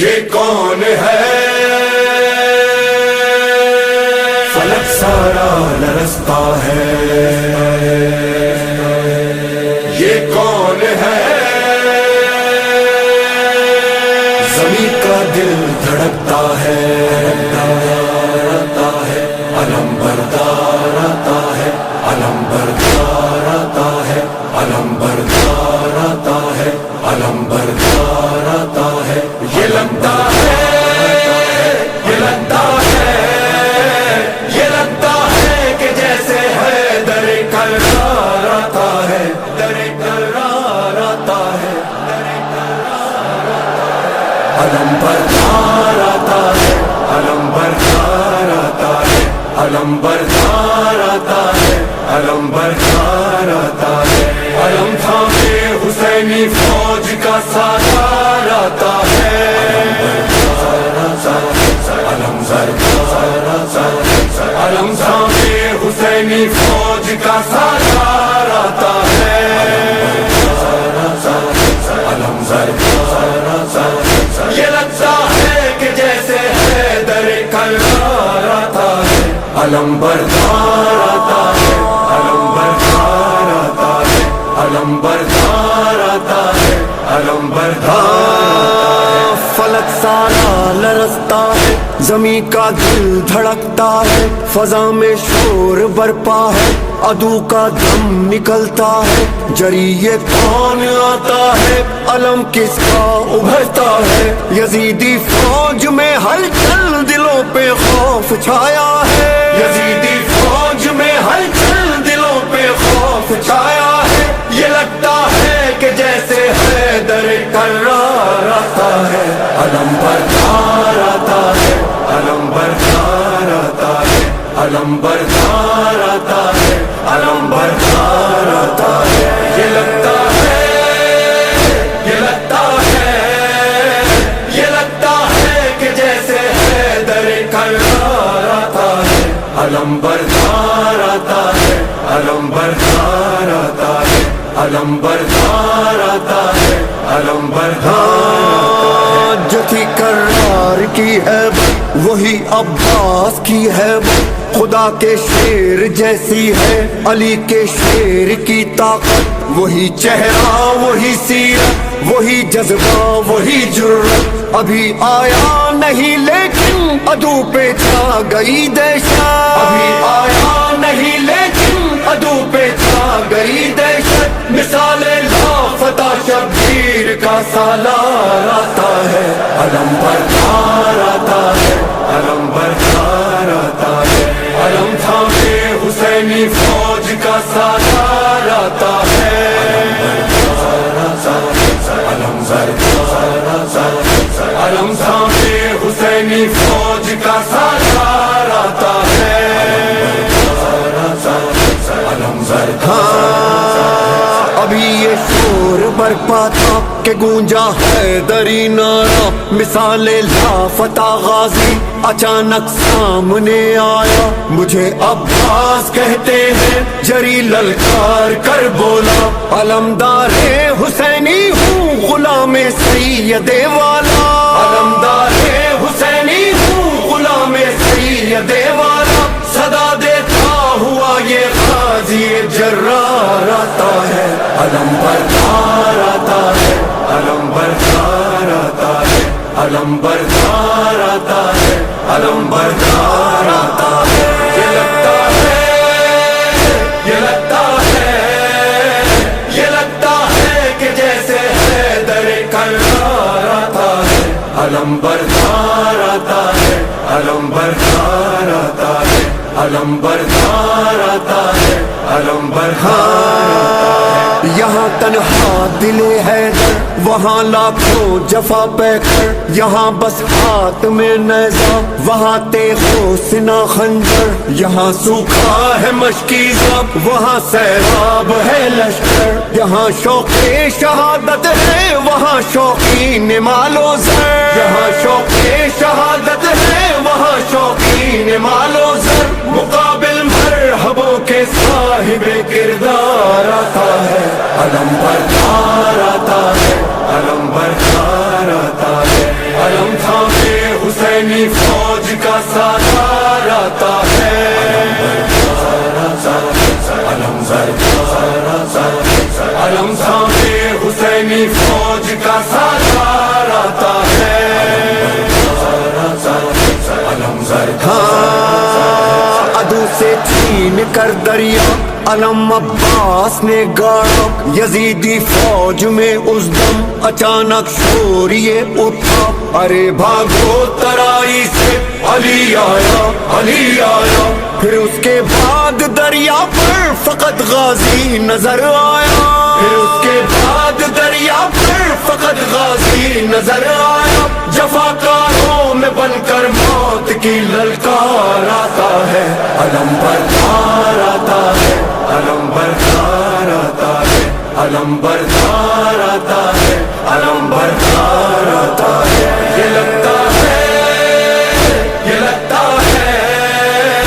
یہ کون ہے فلک سارا لرزتا ہے، یہ کون ہے زمین کا دل دھڑکتا ہے، علم بردار آتا ہے، علم بردار آتا ہے، علم بردار آتا ہے، علم بردار آتا ہے، یہ لگتا ہے، یہ لگتا ہے، یہ لگتا ہے کہ جیسے ہے در کرار آتا ہے، در کرار آتا ہے، در کرار آتا ہے، علم بردار آتا ہے، علم بردار آتا ہے، علم بردار آتا ہے، علم بردار آتا ہے، علم تھامے حسینی فوج کا سالار آتا ہے، علم بردار آتا ہے، علم تھامے حسینی فوج کا سالار آتا ہے، علم بردار آتا ہے، یہ لگتا ہے کہ جیسے ہے در کرار آتا ہے، علم بردار آتا ہے، علم بردار آتا ہے، علم بردار آتا ہے، علم بردار آتا ہے، فلک سارا لرزتا ہے، زمین کا دل دھڑکتا ہے، فضا میں شور برپا ہے، عدو کا دم نکلتا ہے، جری یہ کون آتا ہے، علم کس کا ابھرتا ہے، یزیدی فوج میں ہلچل دلوں پہ خوف چھایا ہے، یزیدی فوج میں ہلچل دلوں پہ خوف چھایا ہے، یہ لگتا ہے کہ جیسے ہے در کرار آتا ہے، علم بردار آتا ہے، علم بردار آتا ہے، علم بردار آتا ہے، علم بردار آتا ہے، یہ لگتا ہے، یہ لگتا ہے، یہ لگتا ہے کہ جیسے ہے در کرار آتا ہے، علم بردار آتا ہے، علم بردار آتا ہے، علم بردار آتا ہے، علم بردار آتا ہے، جو تھی کرار کی ہے وہی عباس کی ہے، خدا کے شیر جیسی ہے علی کے شیر کی طاقت، وہی چہرہ وہی سیرت وہی جذبہ وہی جرت، ابھی آیا نہیں لیکن عدو پہ چھا گئی دہشت، ابھی آیا نہیں لیکن عدو پہ چھا گئی دہشت، مثال لافتہ شبیر کا سالار آتا ہے، علم بردار آتا ہے، علم بردار آتا ہے، علم تھامے حسینی فوج کا سالار آتا ہے، علم بردار آتا ہے، علم تھامے حسینی فوج کا سالار آتا ہے، علم ابھی یہ شور برپا تھا کہ گونجا حیدری نعرہ، مثال لافتہ غازی اچانک سامنے آیا، مجھے عباس کہتے ہیں جری للکار کر بولا، علمدار حسینی ہوں غلام سید والا، علمدار حسینی ہوں غلام سید والا، صدا دیتا ہوا یہ غازی جرار آتا ہے، علم بردار آتا ہے، علم بردار آتا ہے، علم بردار آتا ہے، علم بردار آتا ہے، یہ لگتا ہے، یہ لگتا ہے، یہ لگتا ہے کہ جیسے ہے در کرار آتا ہے، علم بردار آتا ہے، علم بردار آتا ہے، علم بردار آتا ہے، علم بردار آتا ہے، یہاں تنہا دل حیدر وہاں لاکھوں جفا پہ کر، یہاں بس ہاتھ میں نیزہ وہاں تیغ و سنا خنجر، یہاں سوکھا ہے مشکی زب وہاں سیراب ہے لشکر، یہاں شوق شہادت ہے وہاں شوقین مال و زر، یہاں شوق شہادت ہے وہاں شوقین مال و زر، مقابل مرحبوں کے صاحب کردار آتا ہے، علم بردار آتا ہے، علم بردار آتا ہے، علم بردار آتا ہے، علم بردار آتا ہے، علم تھامے حسینی فوج کا سالار آتا ہے، ہاں عدو سے چھین کر دریا علم عباس نے گاڑا، یزیدی فوج میں اس دم اچانک شور یہ اٹھا، ارے بھاگو ترائی سے علی آیا، علی آیا، پھر اس کے بعد دریا پر فقط غازی نظر آیا، پھر اس کے بعد دریا پر فقط غازی نظر آیا، جفاکاروں میں بن کر موت کی للکار آتا ہے، علم بردار آتا ہے، علم بردار آتا ہے، علم بردار آتا ہے، علم بردار آتا ہے، یہ لگتا ہے، یہ لگتا ہے،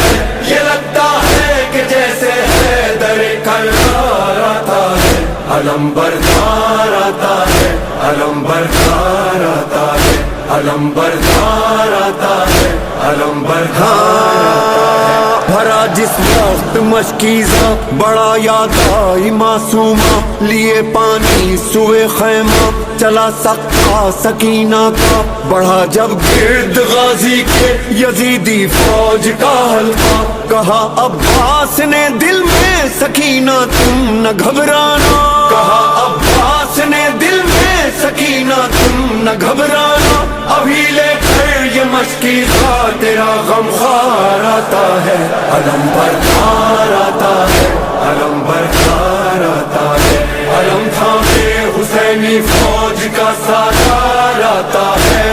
یہ لگتا ہے کہ جیسے حیدر کرار آتا ہے، علم بردار آتا ہے، علم بردار آتا ہے، علم بردار آتا ہے، علم بردار آتا ہے، بھرا جس وقت مشکیزہ بڑا یاد آئی معصومہ، لیے پانی سوئے خیمہ چلا سکتا سکینہ کا، بڑھا جب گرد غازی کے یزیدی فوج کا حلقہ، کہا عباس نے دل میں سکینہ تم نہ گھبرانا، کہا عباس نے دل میں سکینہ تم نہ گھبرانا، ابھی لے کر یہ مشکیزہ تیرا غم خوار آتا ہے، علم بردار آتا ہے، علم بردار آتا ہے، علم تھامے حسینی فوج کا سالار آتا ہے،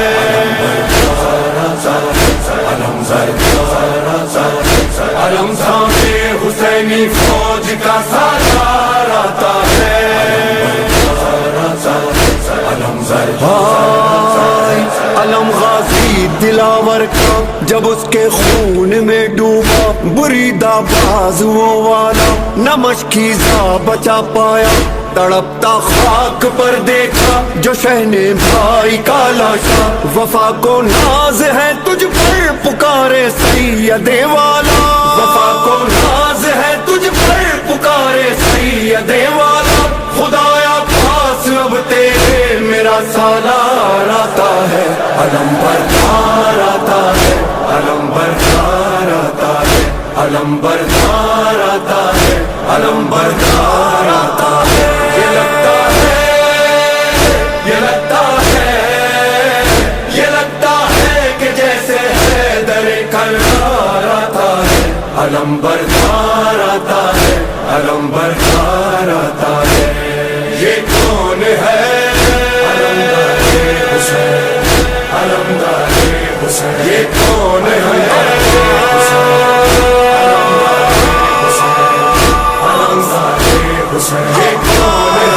علم بردار آتا ہے، علم تھامے حسینی فوج کا سالار آتا ہے، علم غازی دلاور کا جب اس کے خون میں ڈوبا، بریدہ بازوؤں والا نہ مشکیزہ بچا پایا، تڑپتا خاک پر دیکھا جو شہنے بھائی کا لاشا، وفا کو ناز ہے تجھ پر پکارے سید والا، وفا کو ناز ہے تجھ پر پکارے سید والا، خدایا پاس اب تیرے میرا سالار آتا ہے، علم بردار آتا ہے، علم بردار آتا ہے، علم بردار آتا ہے، علم بردار آتا ہے، یہ لگتا ہے، یہ لگتا ہے، یہ لگتا ہے کہ جیسے حیدر کرار آتا ہے، علم بردار آتا ہے، علم بردار آتا ہے، یہ کون ہے؟ یہ کون ہے؟ یہ کون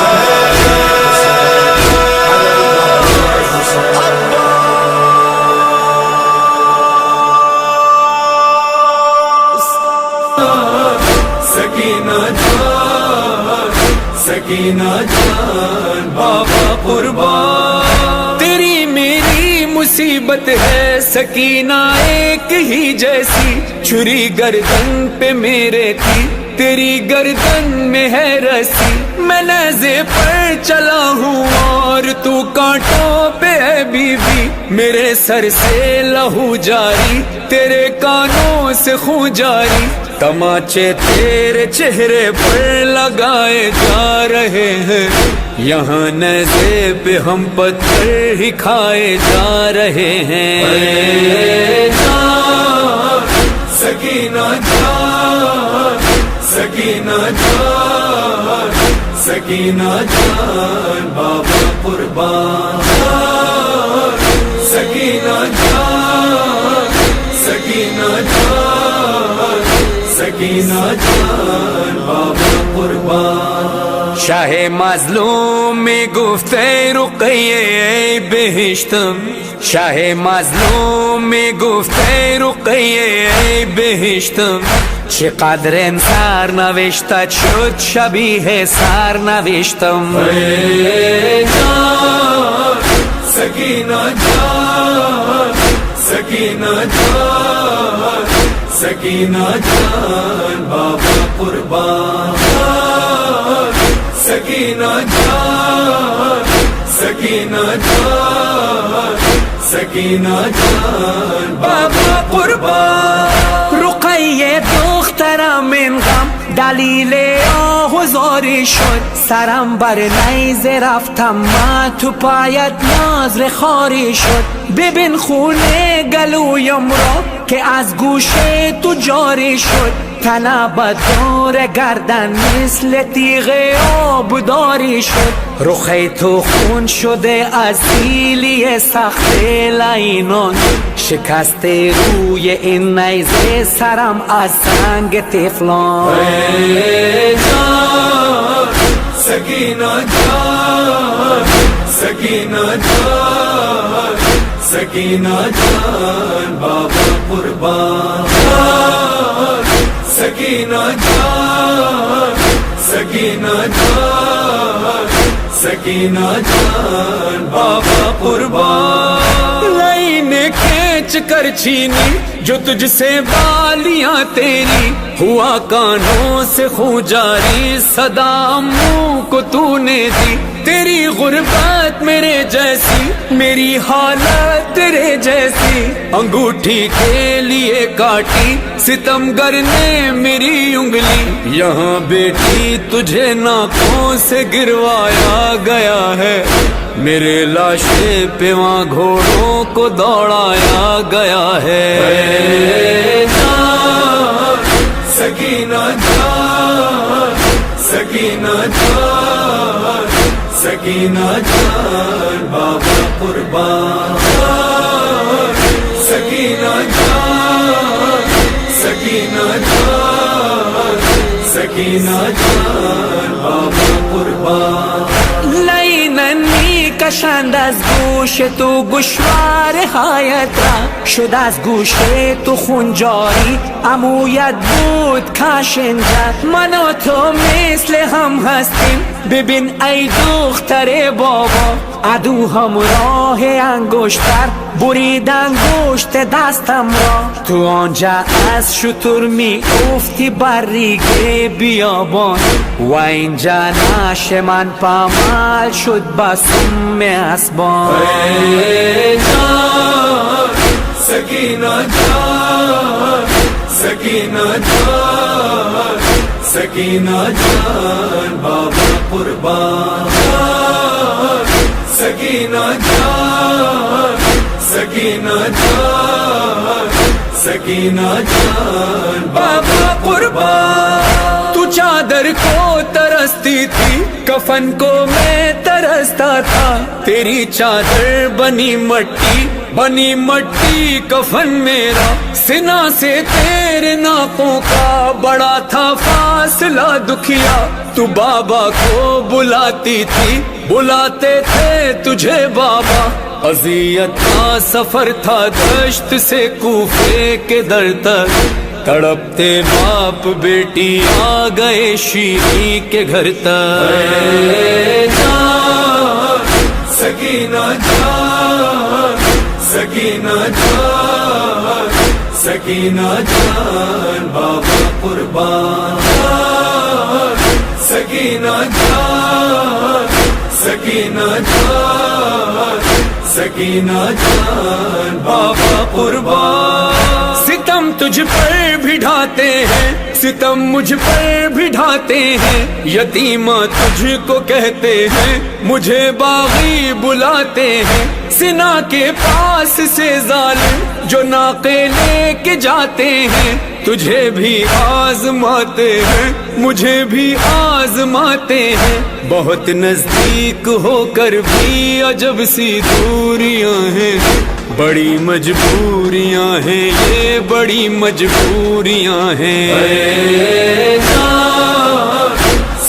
سکینہ جان، سکینہ جان بابا قربان، تیری میری مصیبت ہے سکینہ ایک ہی جیسی، چھری گردن پہ میرے تھی تیری گردن میں ہے رسی، میں نیزے پر چلا ہوں اور تو کانٹوں پہ ہے بی بی، میرے سر سے لہو جاری تیرے کانوں سے خون جاری، تماچے تیرے چہرے پر لگائے جا رہے ہیں، یہاں نیزے پہ ہم پتھر ہی کھائے جا رہے ہیں، سکینہ جان، سکینہ جان، سکینہ جان بابا قربان، سکینہ جان، سکینہ جان، سکینہ جان بابا قربان، شاہ مظلوم میں گفتے رقیے بہشتم، شاہ مظلوم میں گفته رقیه بهشتم، چقدر انصار نوشتت شد شبیه سر نوشتم، جان سکینہ جان سکینہ جان سکینہ جان بابا قربان سکینہ جان سکینہ جان سکینہ جان بابا قربان رقیه دخترم من غم دلیل آهوزاری شد سرم بر نیزه رفتم من تو پایت نازر خاری شد ببین خونه گلویم را که از گوش تو جاری شد تنبت دور گردن مثل تیغ آبداری شد رخ تو خون شده از سیلی سخت لعینان شکست روی این نیزه سرم از سنگ تفلان جان سکینہ جان سکینہ جان سکینہ جان بابا قربان سکینہ جان سکینہ جان سکینہ جان بابا قربان لائن کھینچ کر چھینی جو تجھ سے بالیاں تیری ہوا کانوں سے خون جاری صدا منہ کو تو نے دی تیری غربت میرے جیسی میری حالت تیرے جیسی انگوٹھی کے لیے کاٹی ستمگر نے میری انگلی یہاں بیٹی تجھے ناکوں سے گروایا گیا ہے میرے لاشے پہ وہاں گھوڑوں کو دوڑایا گیا ہے سکینہ جان سکینہ جان سکینہ جان بابا قربان سکینہ جان سکینہ جان سکینہ جان بابا قربان لیننی کشند از گوش تو گوشوار حیات را شد از گوش تو خون جاری عمویت بود کشنجت من و تو مثل هم هستیم ببین ای دختر بابا عدو همراه انگشتر برید انگشت دستم را تو آنجا از شتر می افتی بر ریگ بیابان و اینجا نعش من پامال شد بسم اسبان سکینہ جان سکینہ جان سکینہ جان بابا قربان سکینہ جان سکینہ جان سکینہ جان بابا قربان تو چادر کو ترستی تھی کفن کو میں ترستا تھا تیری چادر بنی مٹی کفن میرا سنا سے تیرے ناکوں کا بڑا تھا فاصلہ دکھیا تو بابا کو بلاتی تھی بلاتے تھے تجھے بابا اذیت کا سفر تھا دشت سے کوفے کے در تک تڑپتے باپ بیٹی آ گئے شیری کے گھر تک سکینہ جان سکینہ جان سکینہ جان بابا قربان سکینہ جان سکینہ جان سکینہ جان بابا قربان ستم تجھ پر بھی ڈھاتے ہیں ستم مجھ پر بھی ڈھاتے ہیں یتیمہ تجھ کو کہتے ہیں مجھے باغی بلاتے ہیں سنا کے پاس سے ظالم جو ناقے لے کے جاتے ہیں تجھے بھی آزماتے ہیں مجھے بھی آزماتے ہیں بہت نزدیک ہو کر بھی عجب سی دوریاں ہیں بڑی مجبوریاں ہیں یہ بڑی مجبوریاں ہیں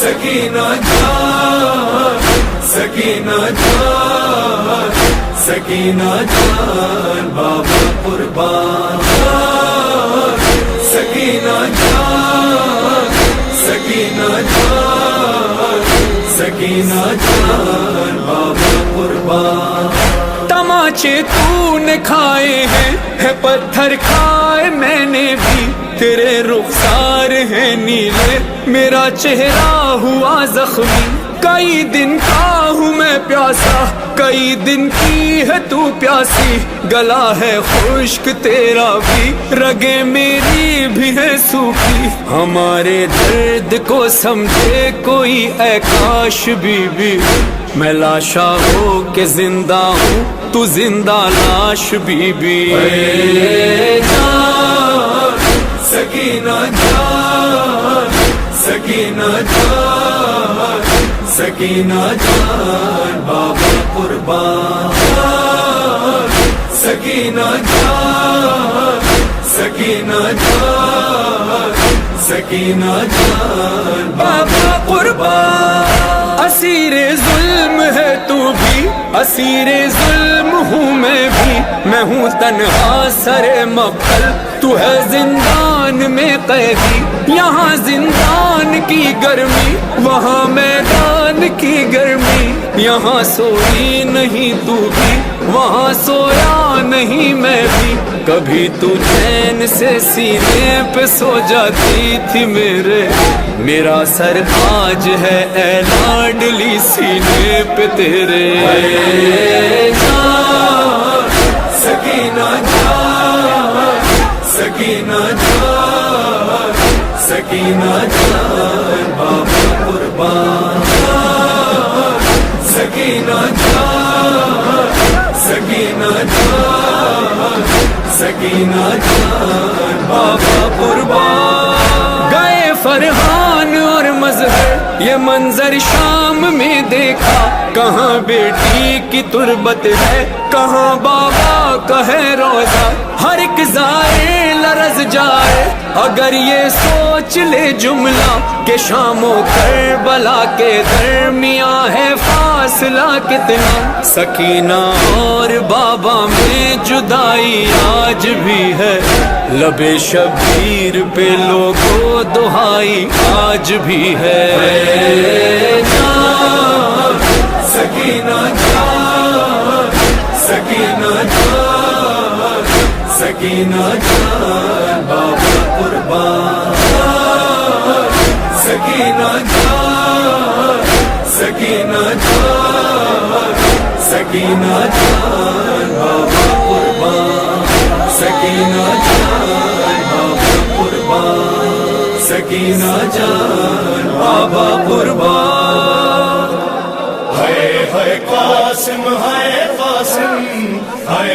سکینہ جان سکینہ جان سکینہ جان بابا قربان سکینہ جان سکینہ جان سکینہ جان بابا قربان کانچے تو نے کھائے ہیں، ہے پتھر کھائے میں نے بھی، تیرے رخسار ہیں نیلے، میرا چہرہ ہوا زخمی، کئی دن کا ہوں میں پیاسا، کئی دن کی ہے تو پیاسی، گلا ہے خشک تیرا بھی، رگیں میری بھی ہے سوکھی، ہمارے درد کو سمجھے کوئی اے کاش بی بی، میں لاشا ہو کہ زندہ ہوں تو زندہ لاش بی بی۔ اے جان سکینہ جان، سکینہ جان، سکینہ جان، بابا قربان، سکینہ جان، سکینہ جان، سکینہ جان، بابا قربان۔ اسیر ظلم ہے تو بھی، اسیر ظلم ہوں میں ہوں تنہا سر مقتل، تو ہے زندان میں قیدی، یہاں زندان کی گرمی، وہاں میدان کی گرمی، یہاں سوئی نہیں تو بھی، وہاں سویا نہیں میں بھی، کبھی تو چین سے سینے پہ سو جاتی تھی میرے، میرا سر آج ہے اے لاڈلی سینے پہ تیرے۔ اے جان سکینہ جان، سکینہ جان، سکینہ جان، بابا قربان، سکینہ جان، سکینہ جان، سکینہ جان، بابا قربان۔ گئے فرحان اور مظہر، یہ منظر شام میں دیکھا، کہاں بیٹی کی تربت ہے، کہاں بابا کا ہے روزہ، ہر ایک زائر لرز جائے اگر یہ سوچ لے جملہ کہ شام و کربلا کے درمیان ہے فاصلہ کتنا، سکینہ اور بابا میں جدائی آج بھی ہے، لب شبیر پہ لوگوں دہائی آج بھی ہے۔ اے جان سکینہ جان، سکینہ جان، سکینہ جان، بابا قربان، سکینہ جان، سکینہ جان، سکینہ جان، بابا قربان، سکینہ جان، بابا قربان، سکینہ جان، بابا قربان۔ ہے قاسم، ہے قاسم، ہے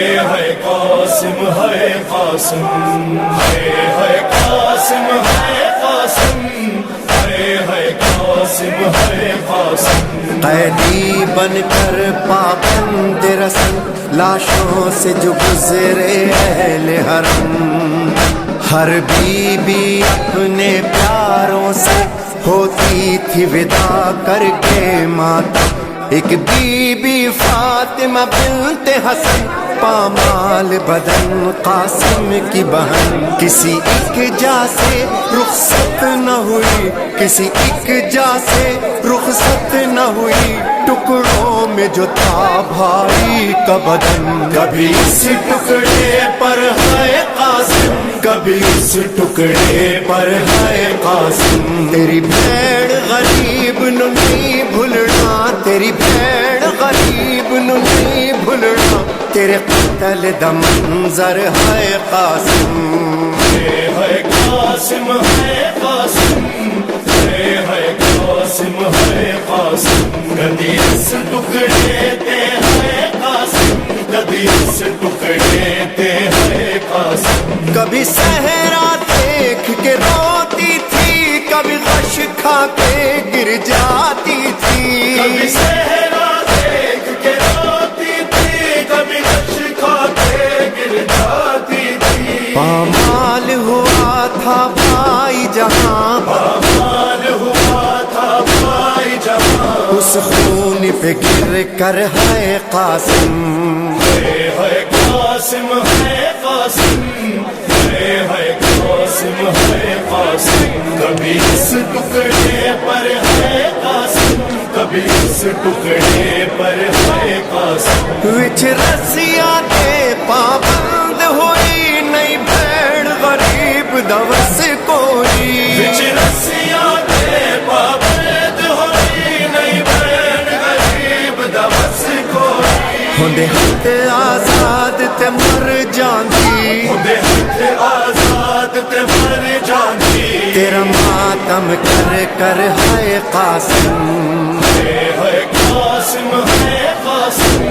قاسم، ہے قاسم، ہے قاسم، ہے قاسم، ہے قاسم، ہے قاسم۔ قیدی بن کر پابند رسم، لاشوں سے جو گزرے اہل حرم، ہر بیوی اپنے پیاروں سے ہوتی تھی ودا کر کے ماتم، ایک بی بی فاطمہ بنت حسن، پامال بدن قاسم کی بہن، کسی ایک جا سے رخصت نہ ہوئی، کسی ایک جا سے رخصت نہ ہوئی، ٹکڑوں میں جو تھا بھائی کا بدن، کبھی اس ٹکڑے پر ہے قاسم، کبھی اس ٹکڑے پر ہے قاسم۔ تیری بھیڑ غریب نو نہیں بھولنا، تیری بھیڑ غریب نو نہیں بھولنا، تیرے قتل دا منظر ہے قاسم۔ ہے قاسم، ہے قاسم، ہے قاسم، ہے قاسم، کبھی اس ٹکڑے تے ہے قاسم، کبھی اس ٹکڑے تے ہے قاسم۔ کبھی صحرا دیکھ کے روتی تھی، کبھی غش کھا کے گر جاتی تھی، کبھی صحرا دیکھ کے روتی تھی، کبھی غش کھا کے گر جاتی تھی، پامال ہوا تھا بھائی جہاں، پامال ہوا تھا بھائی جہاں، اس خون پہ گر کر ہے قاسم۔ ہے قاسم، ہے قاسم، ہے قاسم، ہے قاسم، کبھی اس ٹکڑے پر ہے قاسم، کبھی اس ٹکڑے پر ہے قاسم۔ وچ رسیاں دس کوئی وچ رسیاں تے پابند ہوئی نہیں بین غریب دا بس کوئی ہوندے ہاتھ آزاد تے مر جاندی ہوندے ہاتھ آزاد تے مر جاندی تیرا ماتم کر کر ہائے قاسم ہے قاسم ہے قاسم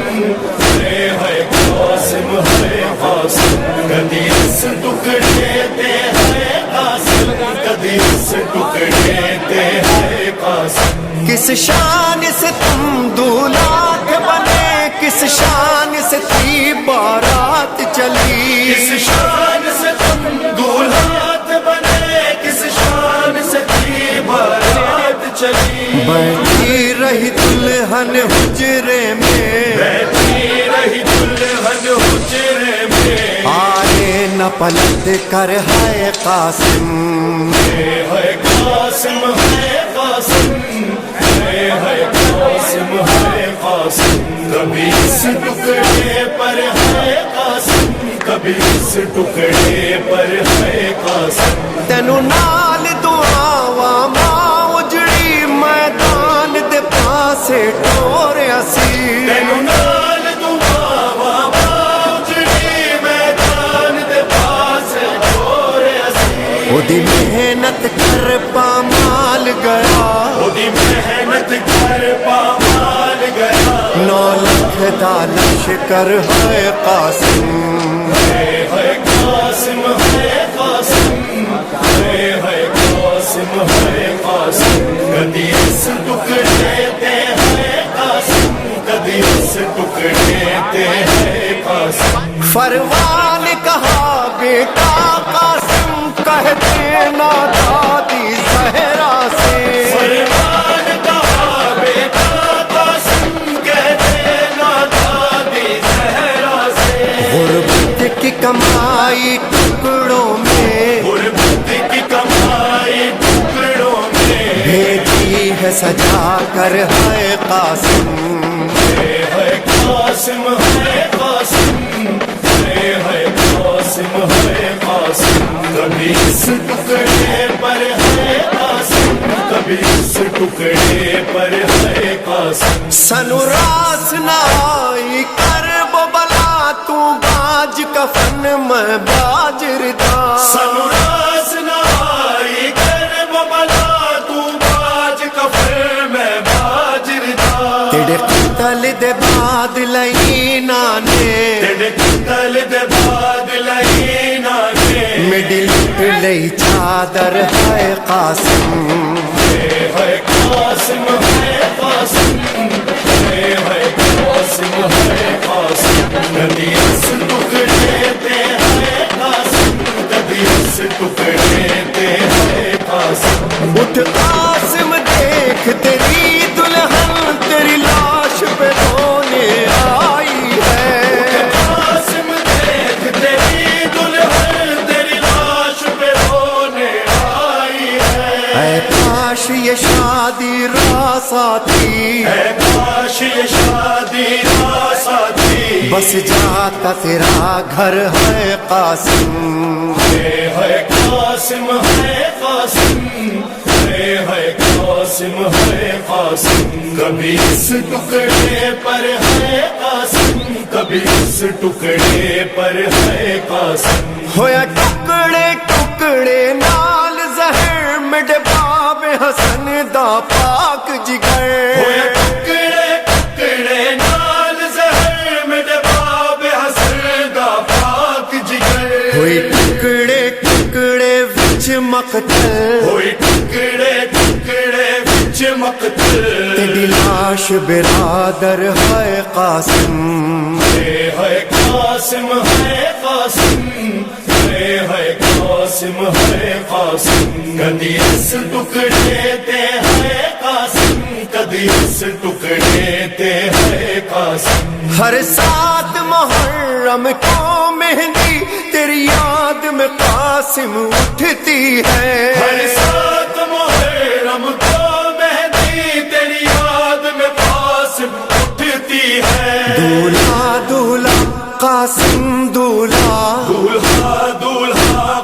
ہے قاسم ہے قاسم کدی اس ٹکڑے تے ہے قاسم کدی اس ٹکڑے تے ہے قاسم کس شان سے تم دولات بنے کس شان سے تھی بارات چلی کس شان سے تم دولہات بنے کس شان سے تھی بارات چلی بیٹھی رہی دلہن حجرے میں بیٹھی رہی دلہن حجرے میں آئے نہ پلٹ کر ہائے قاسم ہے قاسم ہے قاسم ہے قاسم ہے قاسم کبھی اس ٹکڑے پر ہے قاسم کبھی اس ٹکڑے پر ہے قاسم تینو نال دعاواں ماں اجڑی میدان دے پاسے ٹوریا سی تینو نال دعاواں اجڑی میدان دے پاس چھوڑیا سی اودی محنت کر پامال گیا اودی محنت کر پامال گیا 9 لکھ دا لشکر ہے قاسم ہے قاسم ہے قاسم ہے قاسم ہے قاسم کدی اس ٹکڑے تے ہے قاسم کدی اس ٹکڑے تے ہے قاسم فروان کہا بیٹا قاسم کہہ دینا دادی زہرا سے فرمان کہا بیٹا قاسم کہہ دینا دادی زہرا سے غربت کی کمائی ٹکڑوں میں غربت کی کمائی ٹکڑوں میں بھیجی ہے سجا کر ہے قاسم ہے قاسم ہے قاسم ہے قاسم ہے قاسم کبھی اس ٹکڑے پر ہے قاسم کبھی اس ٹکڑے پر ہے قاسم سنو راس نہ آئی کر وہ بلا تو باج کفن میں باجردا سنو راس نہ آئی کر وہ بلا تو باج کفر میں باجردا تیرے قتل دے بعد لینا نے تیرے قتل دے بعد لینا نے مڈل لئی چادر ہے قاسم ہے قاسم ہے قاسم ہے قاسم ہے قاسم کبھی اس ٹکڑے تے ہے قاسم کبھی اس ٹکڑے تے ہے قاسم اٹھ قاسم دیکھ تیری دلہن تیری لاش پہ رونے آئی ہے قاسم دیکھ تیری دلہن تیری لاش پہ رونے آئی ہے اے کاش یہ شادی راس آتی اے کاش یہ شادی راس آتی بس جاتا تیرا گھر ہے قاسم ہے قاسم ہے قاسم ہے قاسم ہے قاسم کبھی اس ٹکڑے پر ہے قاسم کبھی اس ٹکڑے پر ہے قاسم ہویا ٹکڑے ٹکڑے نال زہر مڈ باب حسن دا پاک جگر ہوئے ٹکڑے ٹکڑے نال زہر میرے باب حسن دا پاک جگر ہوئی ٹکڑے ٹکڑے وچ مقتل ہوئی ٹکڑے ٹکڑے وچ مقتل تیری لاش برادر ہے قاسم ہے قاسم ہے قاسم ہے قاسم ہے قاسم کدی اس ٹکڑے تے ہے قاسم کدی اس ٹکڑے تے ہے قاسم ہر 7 محرم کو مہندی تیری یاد میں قاسم اٹھتی ہے ہر 7 محرم کو مہندی تیری یاد میں قاسم اٹھتی ہے دولہا دولہا قاسم دولہا دولہا دولہا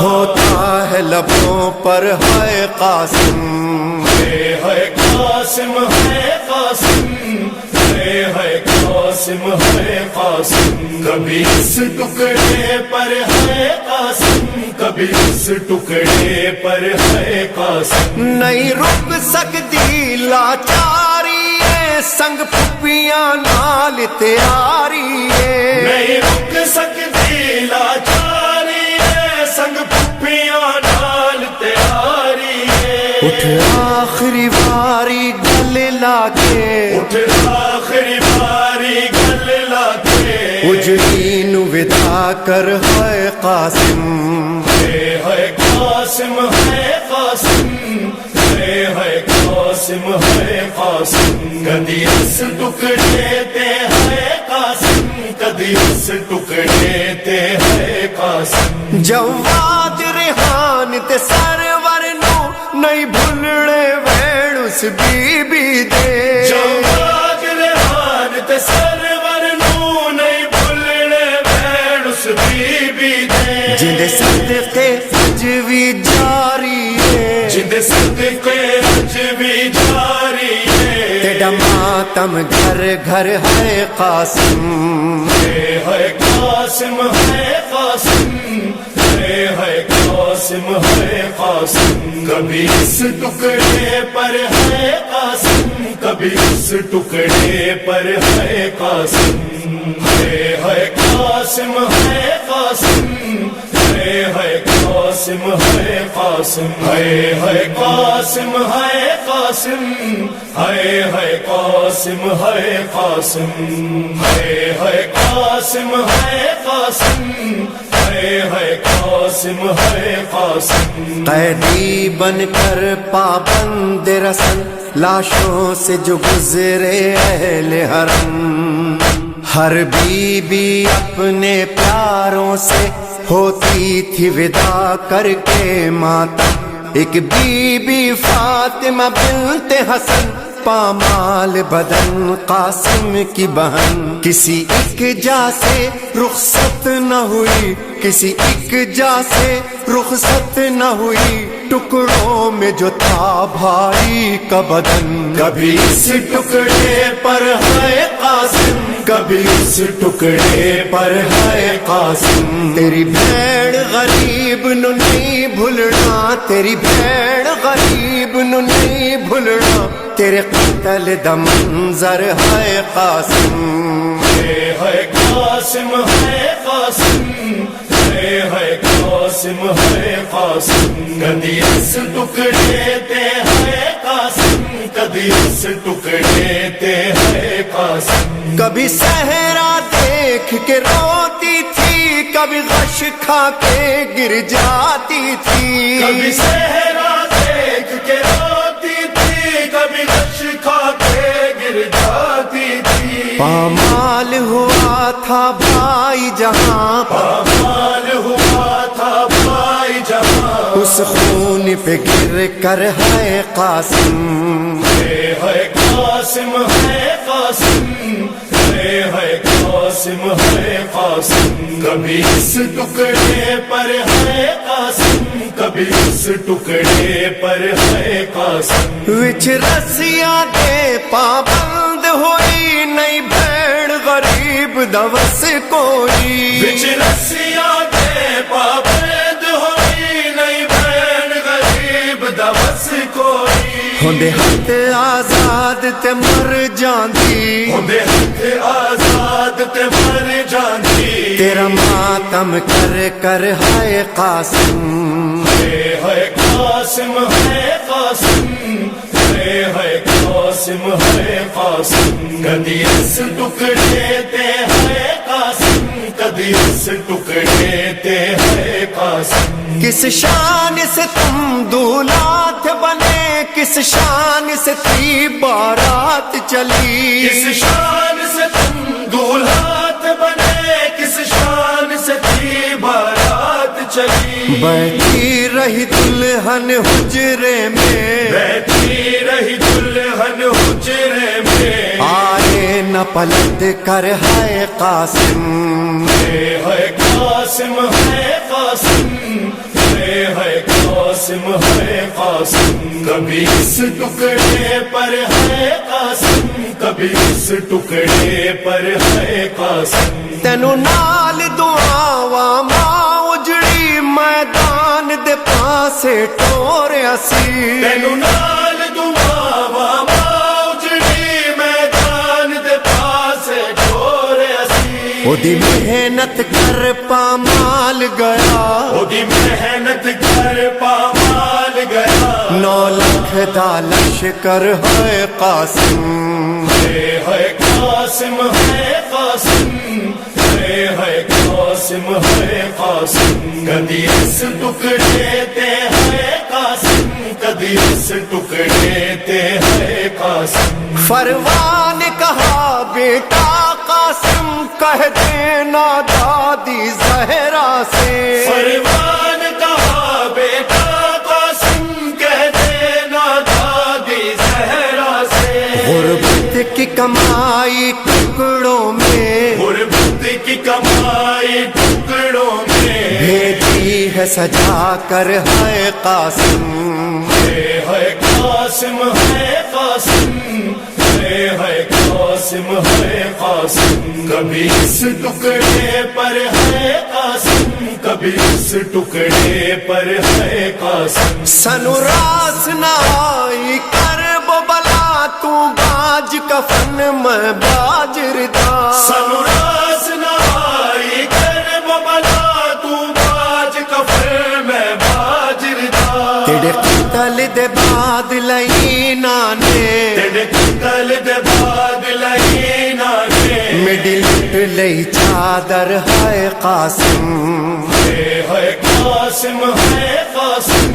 ہوتا ہے لبوں پر ہے قاسم، ہے قاسم ہے قاسم، ہے قاسم ہے قاسم، کبھی اس ٹکڑے پر ہے قاسم، کبھی اس ٹکڑے پر ہے قاسم، نہیں رک سکتی لاچاری ہے، سنگ پھپھیاں نال تیاری ہے، نہیں رک سکتی لاچاری ہے، سنگ پھپھیاں نال تیاری ہے، اٹھ آخری باری گلے لا کے، اٹھ آخری باری گل لا کے، اجڑی نو ودا کر ہے قاسم، ہے قاسم ہے قاسم، ہے قاسم ہے قاسم، کدی اس ٹکڑے تے ہے قاسم، کدی اس ٹکڑے تے ہے قاسم، جواد ریحان تے سرور نو نہیں بھولنے ویڑ اس بی بی دے، جواد ریحان تے سرور نو نہیں بھولنے ویڑ اس بی بی دے، جندے صدقے اج بھی جاری ہے، جندے صدقے اج بھی جاری ہے، تیرا ماتم گھر گھر ہے قاسم، ہے قاسم ہے قاسم، ہے قاسم ہے قاسم، کبھی اس ٹکڑے پر ہے قاسم، کبھی اس ٹکڑے پر ہے قاسم، ہے قاسم ہے قاسم، ہے قاسم ہے قاسم، ہے قاسم ہے قاسم، ہے قاسم ہے قاسم، ہے قاسم ہے قاسم، ہے قاسم ہے قاسم، قیدی بن کر پابند رسن لاشوں سے جو گزرے اہل حرم، ہر بی بی اپنے پیاروں سے ہوتی تھی ودا کر کے ماتم، ایک بی بی فاطمہ بنت حسن پامال بدن قاسم کی بہن، کسی ایک جا سے رخصت نہ ہوئی، کسی ایک جا سے رخصت نہ ہوئی، ٹکڑوں میں جو تھا بھائی کا بدن، کبھی اس ٹکڑے پر ہے قاسم، کبھی اس ٹکڑے پر ہے قاسم، تیری بھیڑ غریب نو نہیں بھولنا، تیری بھیڑ غریب نو نہیں بھولنا، تیرے قتل دا منظر ہے قاسم، ہے قاسم ہے قاسم، ہے قاسم ہے قاسم، کبھی اس ٹکڑے تے ہے قاسم، کبھی اس ٹکڑے تے ہے قاسم، کبھی صحرا دیکھ کے روتی تھی، کبھی غش کھا کے گر جاتی تھی، کبھی صحرا دیکھ کے روتی تھی، کبھی غش کھا کے گر جاتی تھی، پامال ہوا تھا بھائی جہاں، پامال ہوا تھا بھائی جہاں، اس خون پہ گر کر ہے قاسم، ہے قاسم ہے قاسم، ہے قاسم ہے قاسم، کبھی اس ٹکڑے پر ہے قاسم، کبھی اس ٹکڑے پر ہے قاسم، وچ رسیاں دے پابند ہوئی، نہیں بھیڑ غریب دوس کوئی، بچ رسیاں دے پابند ہوئی، نہیں بہن غریب دوس کوئی، ہوندے ہاتھ آزاد تے مر جاندی، ہوندے ہاتھ آزاد تے مر جاندی، تیرا ماتم کر کر ہے قاسم، ہے قاسم ہے قاسم، ہے قاسم ہے قاسم، کبھی اس ٹکڑے تے ہے قاسم، کبھی اس ٹکڑے تے ہے قاسم، کس شان سے تم دولات بنے، کس شان سے تھی بارات چلی، کس شان سے تم دولہات بنے، کس شان سے تھی بارات چلی، بیٹھی رہی دلہن حجرے میں، بیٹھی رہی دلہن حجرے میں، آئے نہ پلٹ کر ہے قاسم، ہے قاسم ہے قاسم، ہے قاسم ہے قاسم، کبھی اس ٹکڑے پر ہے قاسم، کبھی اس ٹکڑے پر ہے قاسم، تینو نال دعاواں ماں اجڑی میدان دے پاسے ٹوریا سی، تینو نال دعاواں ماں اجڑی میدان دے پاسے ٹوریا سی، اودی محنت کر پامال گیا، اودی محنت کر پامال گیا، 9 لاکھ دا لشکر ہے قاسم، ہے قاسم ہے قاسم، ہے قاسم ہے قاسم، کدی اس ٹکڑے تے ہے قاسم، کدی اس ٹکڑے تے ہے قاسم، فروان کہا بیٹا قاسم کہہ دینا دادی زہرا سے، فروان کہا بیٹا قاسم کہہ دینا دادی زہرا سے، غربت کی کمائی ٹکڑوں میں، غربت کی کمائی ٹکڑوں میں، بھیجی ہے سجا کر ہے قاسم، ہے قاسم ہے قاسم، ہے قاسم ہے قاسم، کبھی اس ٹکڑے پر ہے قاسم، کبھی اس ٹکڑے پر ہے قاسم، سنو راس نہ آئی کر وہ بلا تو باج کفن میں باجردا، سنو راس نہ آئی کر وہ بلا تو باج کفن میں باجردا، تیرے قتل دے بعد لینا نے، تیرے قتل دے بعد لینا نے، میڈی لٹ لئی چادر ہے قاسم، ہے قاسم ہے قاسم،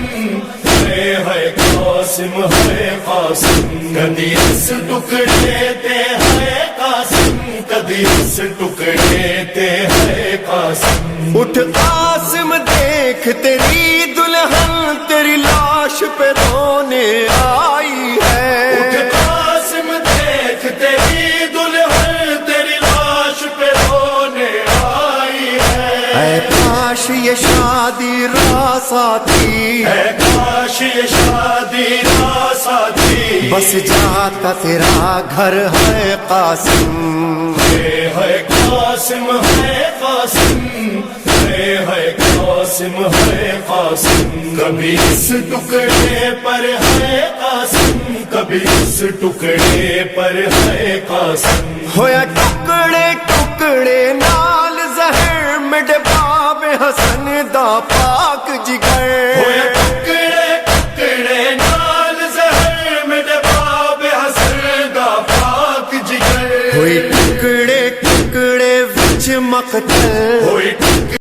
ہے قاسم ہے قاسم، کدی اس ٹکڑے تے ہے قاسم، کدی اس ٹکڑے تے ہے قاسم، اٹھ قاسم دیکھ تیری دلہن تیری لاش پہ رونے آئی اٹھ ہے، قاسم دیکھ تیری دلہن تیری لاش پہ رونے آئی ہے، اے کاش یہ شادی راس آتی، ہے کاش یہ شادی راس آتی، بس جاتا تیرا گھر ہے قاسم، ہے قاسم ہے قاسم، ہے قاسم ہے قاسم، کبھی اس ٹکڑے پر ہے قاسم، کبھی اس ٹکڑے پر ہے قاسم، ہویا ٹکڑے ٹکڑے نال زہر مڈ باب حسن دا پاک جگر، ہوئے ٹکڑے ٹکڑے نال زہر میرے باب حسن دا پاک جگر، ہوئی ٹکڑے ٹکڑے وچ مقتل